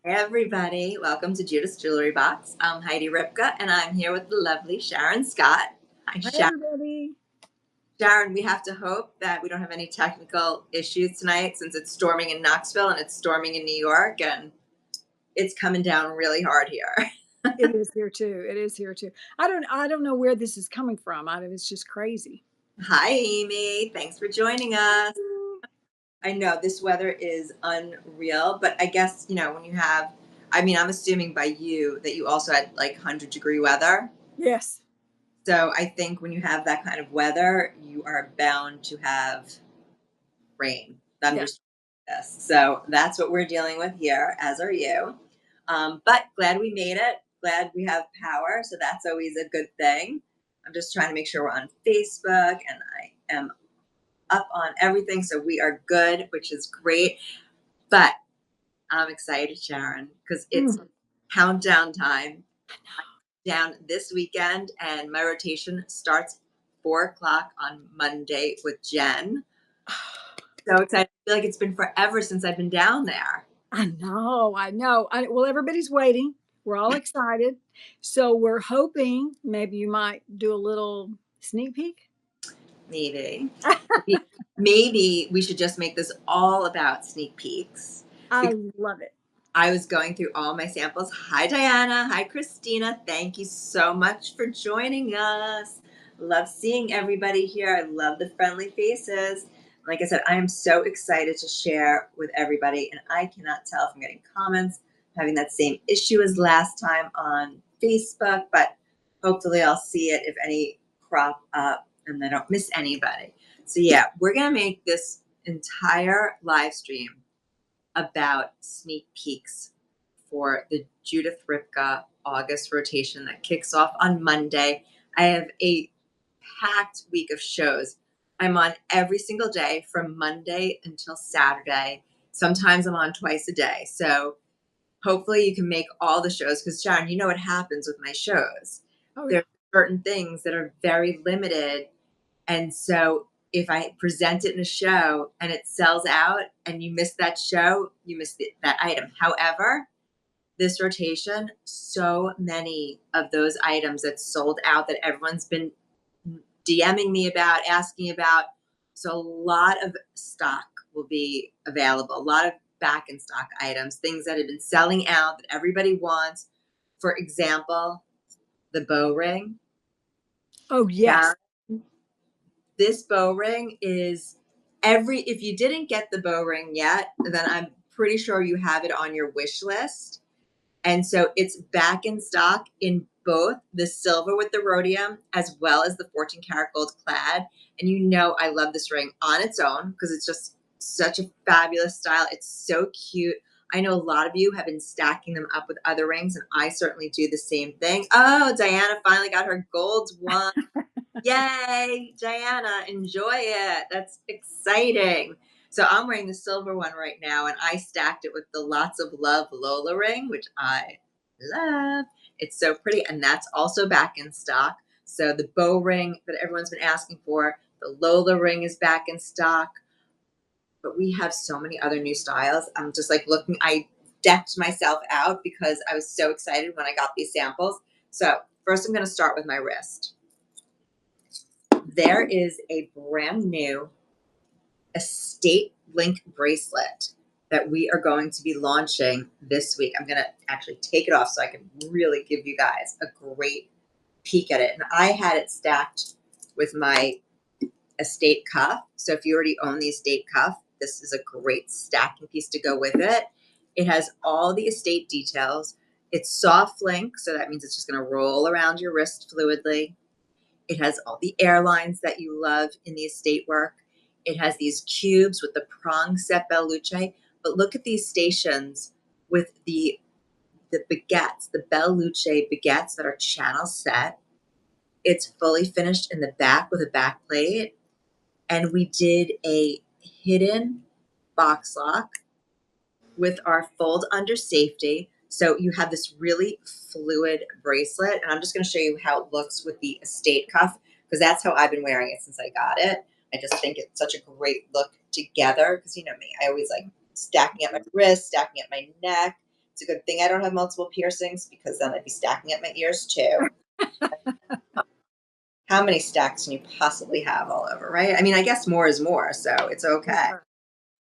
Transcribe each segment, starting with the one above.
Hey everybody, welcome to Judith's Jewelry Box. I'm Heidi Ripka and I'm here with the lovely Sharon Scott. Hi Hi, Sharon. everybody. Sharon, we have to hope that we don't have any technical issues tonight since it's storming in Knoxville and it's storming in New York and it's coming down really hard here. It is here too. It is here too. I don't know where this is coming from. It's just crazy. Hi Amy, thanks for joining us. I know this weather is unreal, but I guess, when you have, I'm assuming by you that you also had like 100-degree weather. Yes. So I think when you have that kind of weather, you are bound to have rain, Yeah. thunderstorms. Yes. So that's what we're dealing with here, as are you. But glad we made it. Glad we have power. So that's always a good thing. I'm just trying to make sure we're on Facebook and I am up on everything. So we are good, which is great. But I'm excited, Sharon, because it's Mm. countdown time. Down this weekend, and my rotation starts 4 o'clock on Monday with Jen. So excited. I feel like it's been forever since I've been down there. I know. I know. Well, everybody's waiting. We're all excited. So we're hoping maybe you might do a little sneak peek. Maybe. Maybe we should just make this all about sneak peeks. I Because love it. I was going through all my samples. Hi, Diana. Hi, Christina. Thank you so much for joining us. Love seeing everybody here. I love the friendly faces. Like I said, I am so excited to share with everybody, and I cannot tell if I'm getting comments, having that same issue as last time on Facebook, but hopefully I'll see it if any crop up and I don't miss anybody. So yeah, we're going to make this entire live stream about sneak peeks for the Judith Ripka August rotation that kicks off on Monday. I have a packed week of shows. I'm on every single day from Monday until Saturday. Sometimes I'm on twice a day. So hopefully you can make all the shows because, Sharon, you know what happens with my shows. Oh, There yeah. are certain things that are very limited, and so if I present it in a show and it sells out and you miss that show, you miss that item. However, this rotation, so many of those items that sold out that everyone's been DMing me about, asking about. So a lot of stock will be available, a lot of back in stock items, things that have been selling out that everybody wants. For example, the bow ring. Oh, yes. This bow ring is if you didn't get the bow ring yet, then I'm pretty sure you have it on your wish list. And so it's back in stock in both the silver with the rhodium as well as the 14 karat gold clad. And I love this ring on its own because it's just such a fabulous style. It's so cute. I know a lot of you have been stacking them up with other rings, and I certainly do the same thing. Oh, Diana finally got her gold one. Yay, Diana, enjoy it. That's exciting. So I'm wearing the silver one right now, and I stacked it with the Lots of Love Lola ring, which I love. It's so pretty, and that's also back in stock. So the bow ring that everyone's been asking for, the Lola ring is back in stock. But we have so many other new styles. I'm just like looking, I decked myself out because I was so excited when I got these samples. So first I'm going to start with my wrist. There is a brand new estate link bracelet that we are going to be launching this week. I'm going to actually take it off so I can really give you guys a great peek at it. And I had it stacked with my estate cuff. So if you already own the estate cuff, this is a great stacking piece to go with it. It has all the estate details. It's soft link, so that means it's just going to roll around your wrist fluidly. It has all the airlines that you love in the estate work. It has these cubes with the prong set bel luce. But look at these stations with the baguettes, the bel luce baguettes that are channel set. It's fully finished in the back with a back plate. And we did a hidden box lock with our fold under safety. So you have this really fluid bracelet, and I'm just going to show you how it looks with the estate cuff because that's how I've been wearing it since I got it. I just think it's such a great look together because you know me, I always like stacking up my wrist, stacking up my neck. It's a good thing I don't have multiple piercings because then I'd be stacking up my ears too. How many stacks can you possibly have all over, right? I mean, I guess more is more, so it's okay. Sure.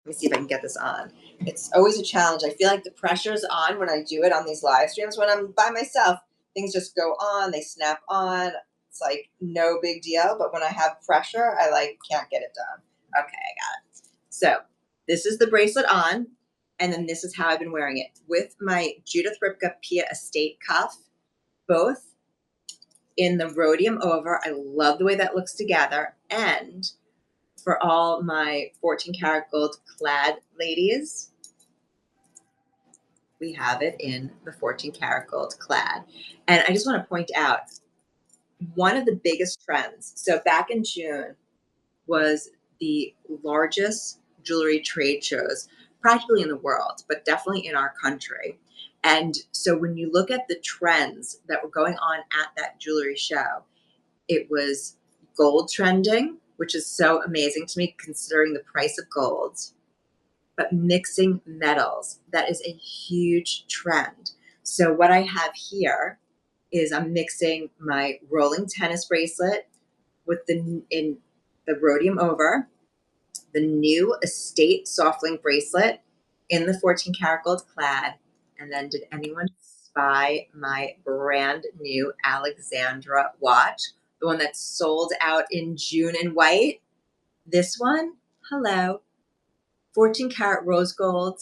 Let me see if I can get this on. It's always a challenge. I feel like the pressure's on when I do it on these live streams. When I'm by myself, things just go on, they snap on. It's like no big deal. But when I have pressure, I like can't get it done. Okay, I got it. So this is the bracelet on, and then this is how I've been wearing it with my Judith Ripka Pia Estate cuff, both in the rhodium over. I love the way that looks together. And for all my 14 karat gold clad ladies, we have it in the 14 karat gold clad. And I just want to point out one of the biggest trends. So back in June was the largest jewelry trade shows practically in the world, but definitely in our country. And so when you look at the trends that were going on at that jewelry show, it was gold trending, which is so amazing to me considering the price of gold, but mixing metals, that is a huge trend. So what I have here is I'm mixing my rolling tennis bracelet with the rhodium over, the new estate soft link bracelet in the 14 karat gold clad. And then did anyone spy my brand new Alexandra watch? The one that sold out in June in white? This one, hello, 14 karat rose gold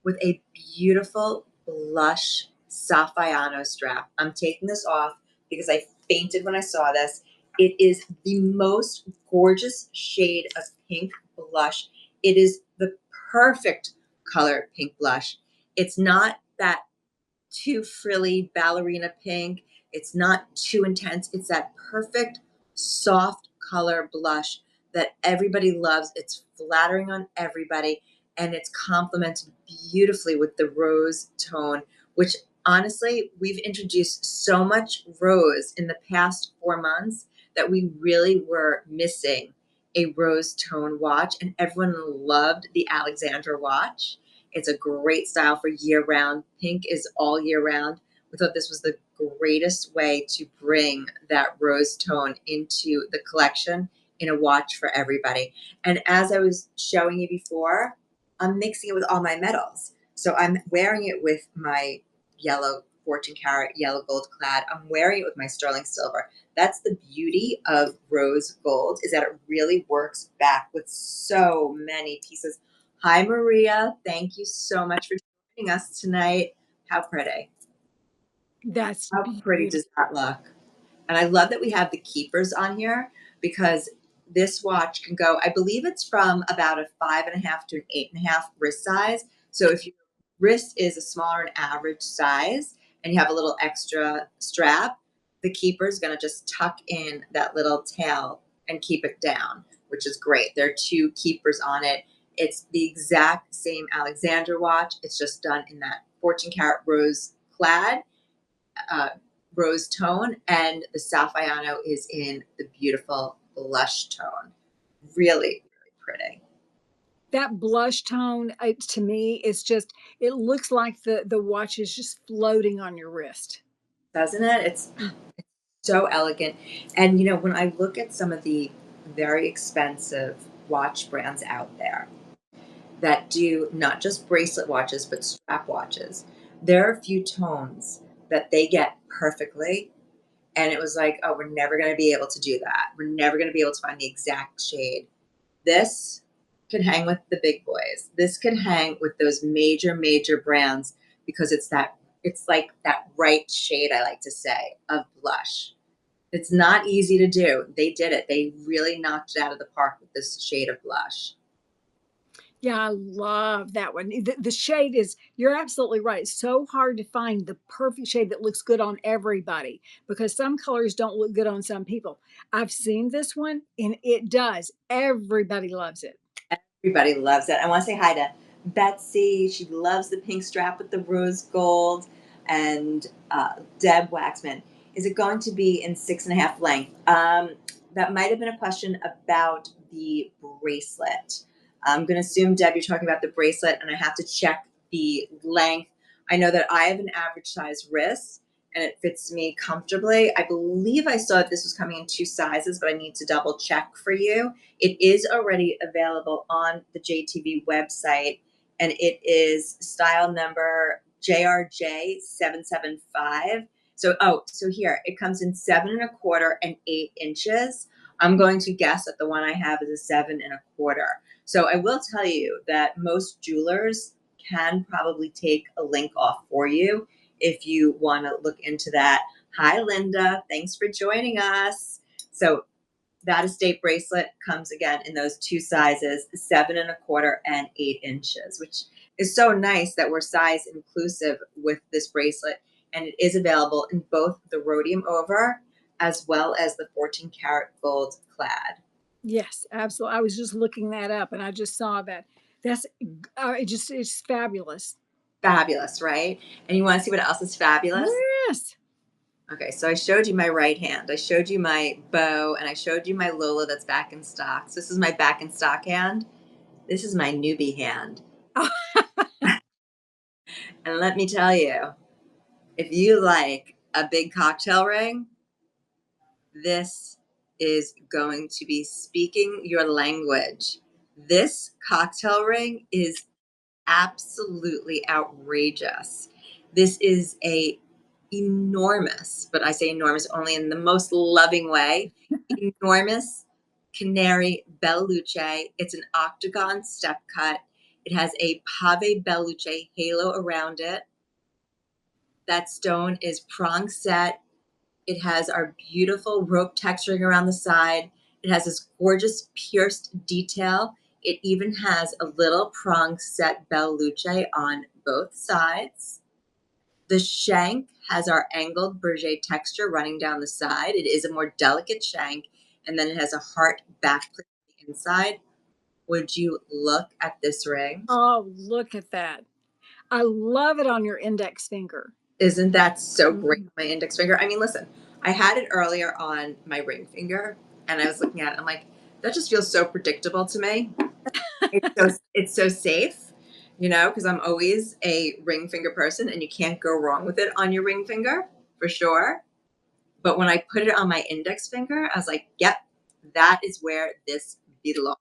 with a beautiful blush Saffiano strap. I'm taking this off because I fainted when I saw this. It is the most gorgeous shade of pink blush. It is the perfect color pink blush. It's not that too frilly ballerina pink. It's not too intense. It's that perfect soft color blush that everybody loves. It's flattering on everybody, and it's complemented beautifully with the rose tone, which honestly, we've introduced so much rose in the past 4 months that we really were missing a rose tone watch, and everyone loved the Alexandra watch. It's a great style for year round. Pink is all year round. We thought this was the greatest way to bring that rose tone into the collection in a watch for everybody. And as I was showing you before, I'm mixing it with all my metals. So I'm wearing it with my yellow 14 karat yellow gold clad. I'm wearing it with my sterling silver. That's the beauty of rose gold, is that it really works back with so many pieces. Hi, Maria. Thank you so much for joining us tonight. How pretty. That's How pretty beautiful. does that look? And I love that we have the keepers on here because this watch can go, I believe it's from about a 5.5 to an 8.5 wrist size. So if your wrist is a smaller than average size and you have a little extra strap, the keeper is going to just tuck in that little tail and keep it down, which is great. There are two keepers on it. It's the exact same Alexandra watch. It's just done in that 14 karat rose clad uh, rose tone, and the Saffiano is in the beautiful blush tone. Really, really pretty. That blush tone, to me, is just, it looks like the watch is just floating on your wrist. Doesn't it? It's Mm. so elegant. And you know, when I look at some of the very expensive watch brands out there that do not just bracelet watches but strap watches, there are a few tones that they get perfectly. And it was like, oh, we're never going to be able to do that. We're never going to be able to find the exact shade. This can hang with the big boys. This can hang with those major, major brands because it's like that right shade, I like to say, of blush. It's not easy to do. They did it. They really knocked it out of the park with this shade of blush. Yeah, I love that one. The shade is, you're absolutely right. It's so hard to find the perfect shade that looks good on everybody because some colors don't look good on some people. I've seen this one and it does. Everybody loves it. Everybody loves it. I want to say hi to Betsy. She loves the pink strap with the rose gold. And Deb Waxman. Is it going to be in 6.5 length? That might have been a question about the bracelet. I'm going to assume, Deb, you're talking about the bracelet, and I have to check the length. I know that I have an average size wrist and it fits me comfortably. I believe I saw that this was coming in 2 sizes, but I need to double check for you. It is already available on the JTV website, and it is style number JRJ775. So here it comes in 7 1/4 and 8 inches. I'm going to guess that the one I have is a 7 1/4. So I will tell you that most jewelers can probably take a link off for you if you want to look into that. Hi, Linda. Thanks for joining us. So that estate bracelet comes again in those 2 sizes, 7 1/4 and 8 inches, which is so nice that we're size inclusive with this bracelet. And it is available in both the rhodium over as well as the 14 karat gold clad. Yes, absolutely. I was just looking that up and I just saw that. That's it's fabulous. Fabulous, right? And you want to see what else is fabulous? Yes. Okay, so I showed you my right hand. I showed you my bow, and I showed you my Lola that's back in stock. So this is my back in stock hand. This is my newbie hand. And let me tell you, if you like a big cocktail ring, this is going to be speaking your language. This cocktail ring is absolutely outrageous. This is a enormous, but I say enormous only in the most loving way, enormous canary belluce. It's an octagon step cut. It has a pave belluce halo around it. That stone is prong set. It has our beautiful rope texturing around the side. It has this gorgeous pierced detail. It even has a little prong set belluce on both sides. The shank has our angled berger texture running down the side. It is a more delicate shank, and then it has a heart backplate on the inside. Would you look at this ring? Oh, look at that. I love it on your index finger. Isn't that so great? Mhm. My index finger. I mean, listen, I had it earlier on my ring finger, and I was looking at it. I'm like, that just feels so predictable to me. It's so safe, because I'm always a ring finger person, and you can't go wrong with it on your ring finger for sure. But when I put it on my index finger, I was like, yep, that is where this belongs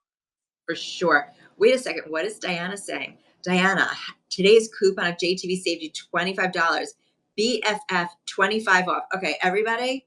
for sure. Wait a second. What is Diana saying? Diana, today's coupon of JTV saved you $25. BFF 25 off. Okay, everybody,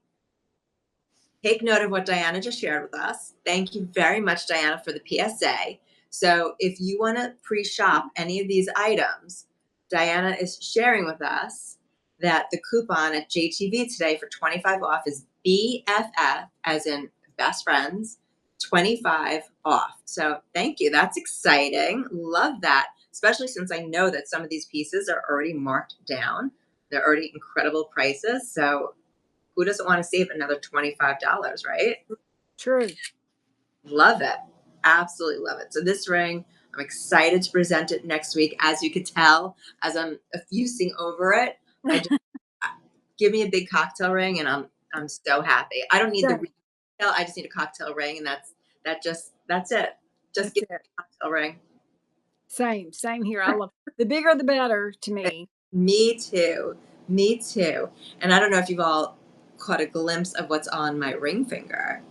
take note of what Diana just shared with us. Thank you very much, Diana, for the PSA. So if you want to pre-shop any of these items, Diana is sharing with us that the coupon at JTV today for 25 off is BFF, as in best friends, 25 off. So thank you. That's exciting. Love that, especially since I know that some of these pieces are already marked down. They're already incredible prices. So who doesn't want to save another $25, right? True. Love it. Absolutely love it. So this ring, I'm excited to present it next week. As you could tell, as I'm effusing over it, I just give me a big cocktail ring and I'm so happy. I don't need the Same. retail. I just need a cocktail ring, and that's it. Just That's give it. me a cocktail ring. Same. Same here. I love the bigger the better to me. Me too. Me too. And I don't know if you've all caught a glimpse of what's on my ring finger,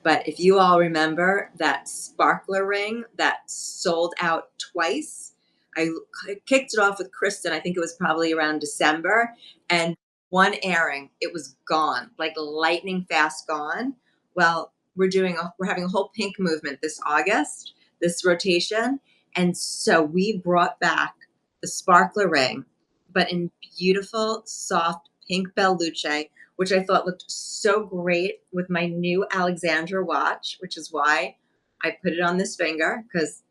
but if you all remember that sparkler ring that sold out twice, I kicked it off with Kristen. I think it was probably around December, and one airing, it was gone, like lightning fast gone. Well, we're having a whole pink movement this August, this rotation, and so we brought back the sparkler ring, but in beautiful, soft pink belluce, which I thought looked so great with my new Alexandra watch, which is why I put it on this finger, because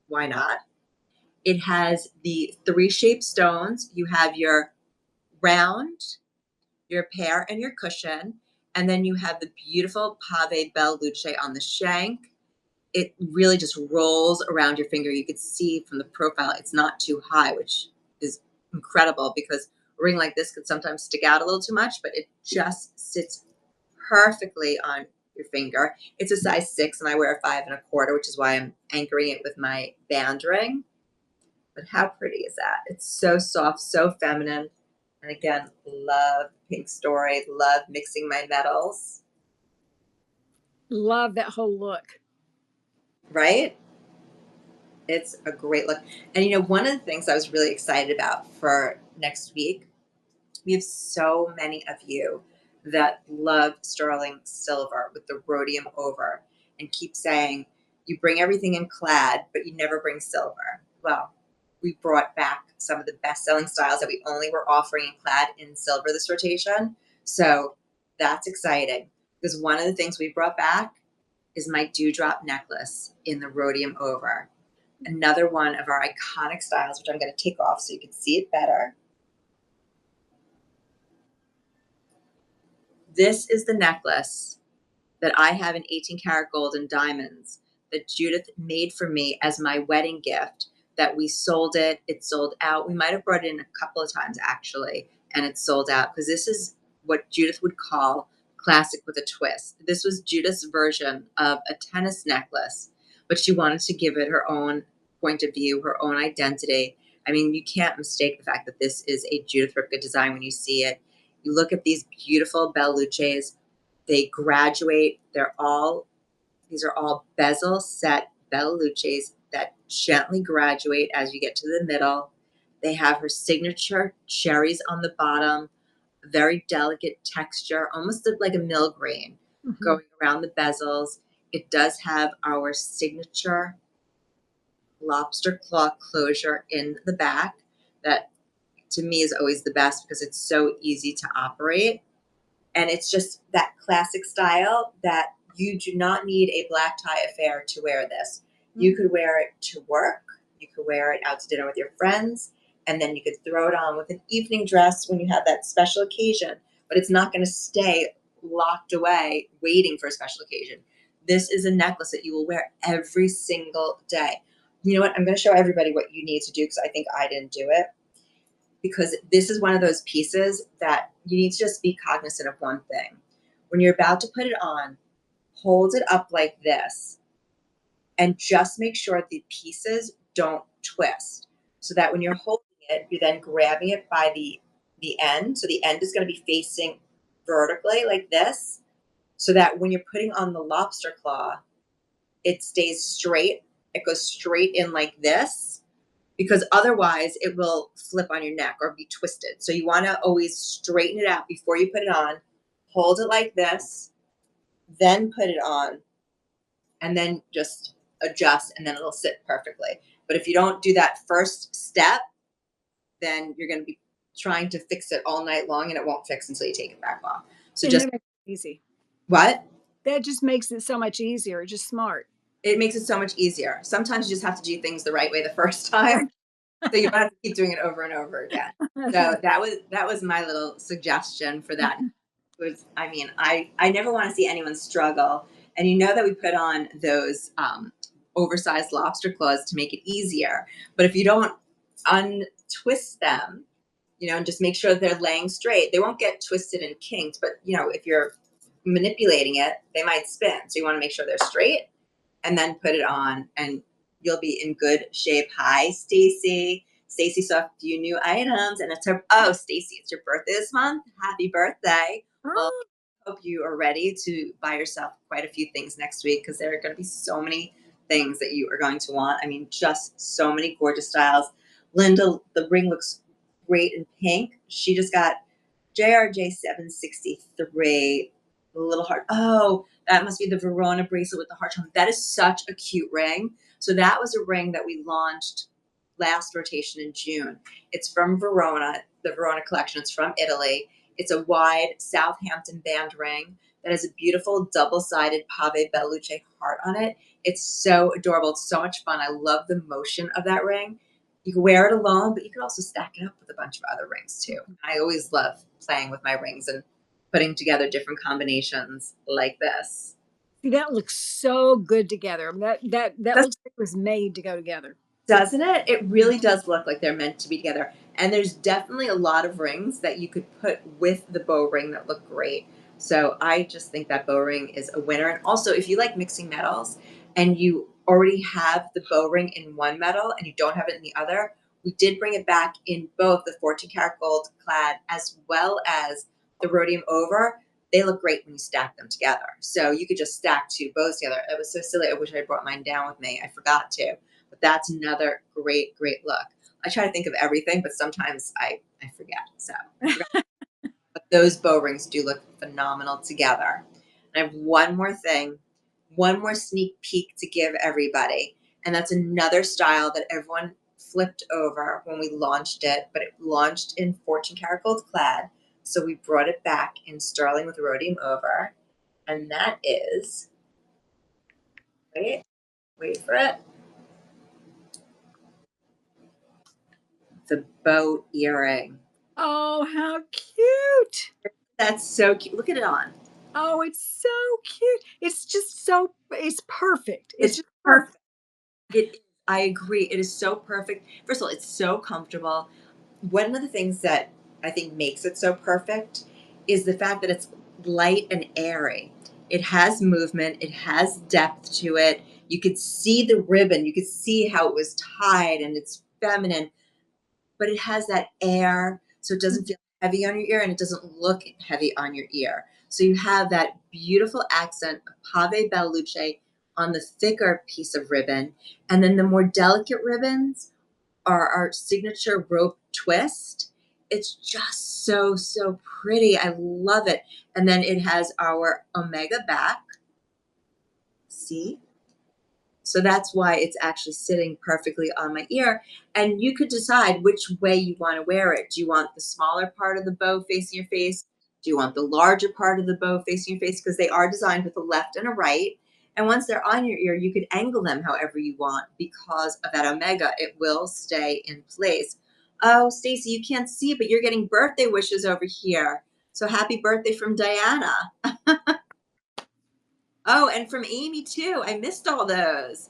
why not? It has the 3 shaped stones. You have your round, your pear, and your cushion. And then you have the beautiful pave belluce on the shank. It really just rolls around your finger. You could see from the profile, it's not too high, which is incredible because a ring like this could sometimes stick out a little too much, but it just sits perfectly on your finger. It's a size 6, and I wear a 5 1/4, which is why I'm anchoring it with my band ring. But how pretty is that? It's so soft, so feminine. And again, love Pink Story, love mixing my metals, Love that whole look. right? It's a great look. And one of the things I was really excited about for next week, we have so many of you that love sterling silver with the rhodium over and keep saying you bring everything in clad, but you never bring silver. Well, we brought back some of the best selling styles that we only were offering in clad in silver this rotation. So that's exciting because one of the things we brought back is my dewdrop necklace in the rhodium over. Another one of our iconic styles, which I'm going to take off so you can see it better. This is the necklace that I have in 18 karat gold and diamonds that Judith made for me as my wedding gift. That we sold it sold out. We might have brought it in a couple of times actually, and it sold out because this is what Judith would call classic with a twist. This was Judith's version of a tennis necklace, but she wanted to give it her own point of view, her own identity. I mean, you can't mistake the fact that this is a Judith Ripka design when you see it. You look at these beautiful Belle Luces. They graduate. These are all bezel set Belle Luces that gently graduate as you get to the middle. They have her signature cherries on the bottom, very delicate texture, almost like a mill grain Mhm. going around the bezels. It does have our signature lobster claw closure in the back that to me is always the best because it's so easy to operate. And it's just that classic style that you do not need a black tie affair to wear this. You could wear it to work, you could wear it out to dinner with your friends, and then you could throw it on with an evening dress when you have that special occasion. But it's not going to stay locked away waiting for a special occasion. This is a necklace that you will wear every single day. You know what? I'm going to show everybody what you need to do because I think I didn't do it because this is one of those pieces that you need to just be cognizant of one thing. When you're about to put it on, hold it up like this and just make sure the pieces don't twist so that when you're holding it, you're then grabbing it by the end. So the end is going to be facing vertically like this so that when you're putting on the lobster claw, it stays straight. It goes straight in like this because otherwise it will flip on your neck or be twisted. So you want to always straighten it out before you put it on. Hold it like this, then put it on, and then just adjust, and then it'll sit perfectly. But if you don't do that first step, then you're going to be trying to fix it all night long, and it won't fix until you take it back off. So And just that makes it easy. what? That just makes it so much easier. Just smart. It makes it so much easier. Sometimes you just have to do things the right way the first time. So you don't have to keep doing it over and over again. So that was my little suggestion for that. Was I never want to see anyone struggle, and that we put on those oversized lobster claws to make it easier. But if you don't untwist them, and just make sure they're laying straight, they won't get twisted and kinked. But if you're manipulating it, they might spin. So you want to make sure they're straight and then put it on and you'll be in good shape. Hi, Stacy. Stacy saw a few new items and Stacy, it's your birthday this month. Happy birthday. Well, Oh, I hope you are ready to buy yourself quite a few things next week because there are going to be so many things that you are going to want. I mean, just so many gorgeous styles. Linda, the ring looks great in pink. She just got JRJ 763, the little heart. Oh, that must be the Verona bracelet with the heart charm. That is such a cute ring. So that was a ring that we launched last rotation in June. It's from Verona, the Verona collection. It's from Italy. It's a wide Southampton band ring that has a beautiful double-sided Pave Belluce heart on it. It's so adorable. It's so much fun. I love the motion of that ring. You can wear it alone, but you can also stack it up with a bunch of other rings too. I always love playing with my rings and putting together different combinations like this. see, that looks so good together. I mean, that That's, looks like it was made to go together. doesn't it? It really does look like they're meant to be together. And there's definitely a lot of rings that you could put with the bow ring that look great. So I just think that bow ring is a winner. And also, if you like mixing metals and you already have the bow ring in one metal and you don't have it in the other, We did bring it back in both the 14 karat gold clad as well as the rhodium over. They look great when you stack them together. So you could just stack two bows together. It was so silly. I wish I brought mine down with me. I forgot to. But that's another great, great look. I try to think of everything, but sometimes I forget. So I forgot. But those bow rings do look phenomenal together. And I have one more thing, one more sneak peek to give everybody. And that's another style that everyone flipped over when we launched it, but it launched in 14 karat gold clad. So we brought it back in sterling with rhodium over. And that is, wait for it, the bow earring. Oh, how cute. That's so cute. Look at it on. Oh, it's so cute. It's just so, it's perfect. It's It's just perfect. perfect. It, I agree. It is so perfect. First of all, it's so comfortable. One of the things that I think makes it so perfect is the fact that it's light and airy. It has movement, it has depth to it. You could see the ribbon, you could see how it was tied, and it's feminine, but it has that air, so it doesn't feel heavy on your ear and it doesn't look heavy on your ear. So you have that beautiful accent of pave belluce on the thicker piece of ribbon, and then the more delicate ribbons are our signature rope twist. It's just so, so pretty. I love it. And then it has our omega back. See? So that's why it's actually sitting perfectly on my ear. And you could decide which way you want to wear it. Do you want the smaller part of the bow facing your face? Do you want the larger part of the bow facing your face? Because they are designed with a left and a right. And once they're on your ear, you could angle them however you want because of that omega. It will stay in place. Oh, Stacy, you can't see, but you're getting birthday wishes over here. So happy birthday from Diana. Oh, and from Amy too. I missed all those.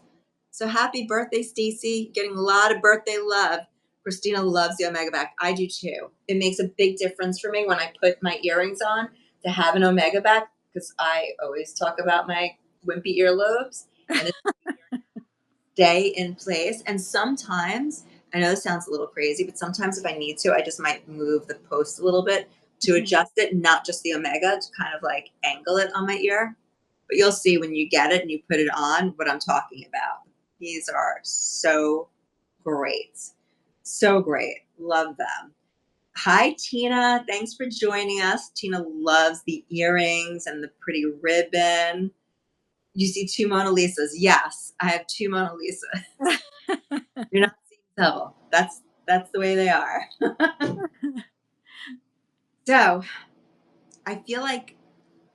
So happy birthday, Stacy. Getting a lot of birthday love. Christina loves the Omega back. I do too. It makes a big difference for me when I put my earrings on to have an Omega back because I always talk about my wimpy earlobes and it stay in place. And sometimes, I know this sounds a little crazy, but sometimes if I need to, I just might move the post a little bit to adjust it, not just the Omega, to kind of like angle it on my ear. But you'll see when you get it and you put it on what I'm talking about. These are so great. So great. Love them. Hi, Tina. Thanks for joining us. Tina loves the earrings and the pretty ribbon. You see two Mona Lisas. Yes, I have two Mona Lisas. You're not seeing double. That's the way they are. So I feel like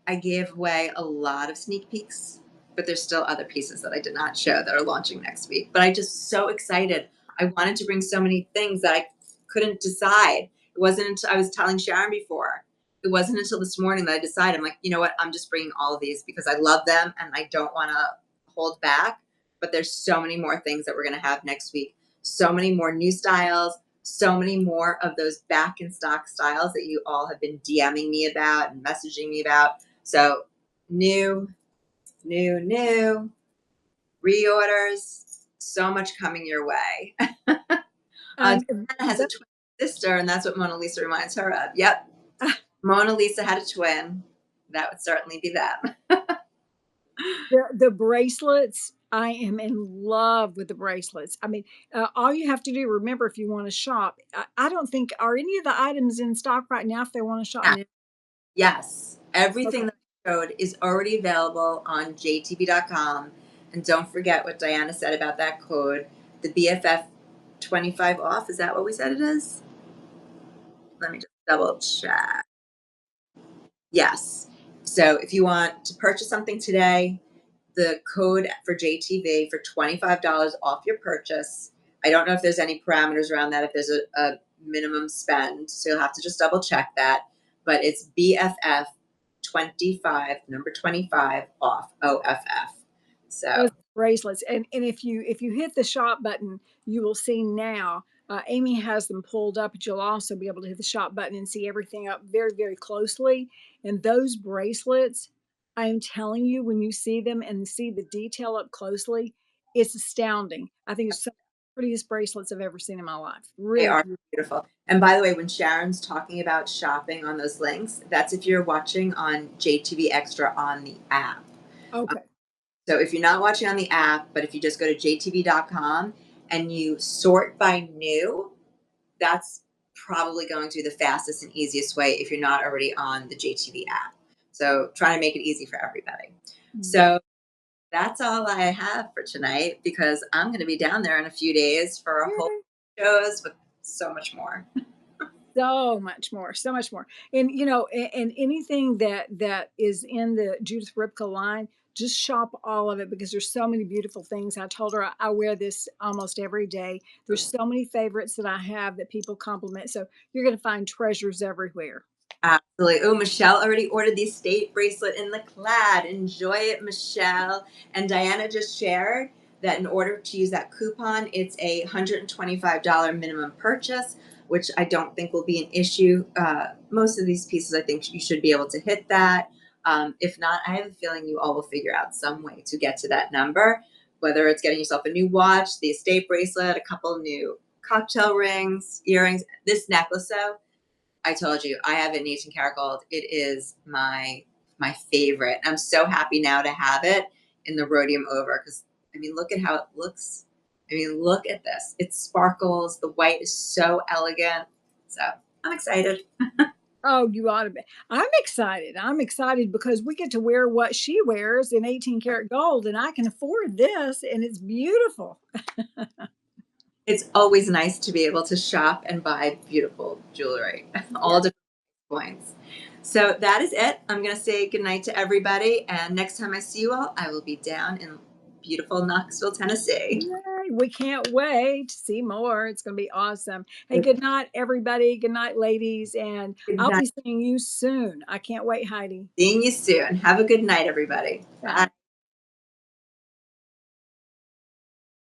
I gave away a lot of sneak peeks, but there's still other pieces that I did not show that are launching next week. But I just so excited. I wanted to bring so many things that I couldn't decide. It wasn't until I was telling Sharon before. It wasn't until this morning that I decided. I'm like, you know what? I'm just bringing all of these because I love them and I don't want to hold back. But there's so many more things that we're going to have next week. So many more new styles. So many more of those back in stock styles that you all have been DMing me about and messaging me about. So new, reorders, so much coming your way. Um, Diana has a the, twin sister, and that's what Mona Lisa reminds her of. Yep. uh, Mona Lisa had a twin. That would certainly be them. the bracelets, I am in love with the bracelets. I mean, all you have to do, remember, if you want to shop, I don't think, are any of the items in stock right now if they want to shop Yeah. now? Yes. Everything Okay. that I showed is already available on jtb.com. And don't forget what Diana said about that code, the BFF 25 off. Is that what we said it is? Let me just double check. Yes. So if you want to purchase something today, the code for JTV for $25 off your purchase. I don't know if there's any parameters around that, if there's a minimum spend. So you'll have to just double check that. But it's BFF 25, number 25 off OFF. Those So bracelets, and if you hit the shop button, you will see now. Amy has them pulled up, but you'll also be able to hit the shop button and see everything up very, very closely. And those bracelets, I am telling you, when you see them and see the detail up closely, it's astounding. I think it's so prettiest bracelets I've ever seen in my life. They Really are beautiful. beautiful. And by the way, when Sharon's talking about shopping on those links, that's if you're watching on JTV Extra on the app. Um, Okay. so if you're not watching on the app, but if you just go to jtv.com and you sort by new, that's probably going to be the fastest and easiest way if you're not already on the JTV app. So trying to make it easy for everybody. Mm. So that's all I have for tonight because I'm going to be down there in a few days for a whole Yay. shows with so much more. So much more, so much more. And and anything that is in the Judith Ripka line, just shop all of it because there's so many beautiful things. I told her I wear this almost every day. There's so many favorites that I have that people compliment. So you're going to find treasures everywhere. Absolutely. Oh, Michelle already ordered the estate bracelet in the clad. Enjoy it, Michelle. And Diana just shared that in order to use that coupon, it's a $125 minimum purchase, which I don't think will be an issue. Most of these pieces, I think you should be able to hit that. If not, I have a feeling you all will figure out some way to get to that number, whether it's getting yourself a new watch, the estate bracelet, a couple new cocktail rings, earrings. This necklace, though, I told you I have an 18 karat gold. It is my favorite. I'm so happy now to have it in the rhodium over because I mean, look at how it looks. I mean, look at this. It sparkles. The white is so elegant. So I'm excited. Oh, you ought to be. I'm excited. I'm excited because we get to wear what she wears in 18 karat gold, and I can afford this, and it's beautiful. It's always nice to be able to shop and buy beautiful jewelry, Yeah. all different points. So that is it. I'm going to say goodnight to everybody. And next time I see you all, I will be down in beautiful Knoxville, Tennessee. Yay, we can't wait to see more. It's going to be awesome. Hey, good night, everybody. Good night, ladies. And Good I'll night. be seeing you soon. I can't wait, Heidi. Seeing you soon. Have a good night, everybody. Bye. Bye.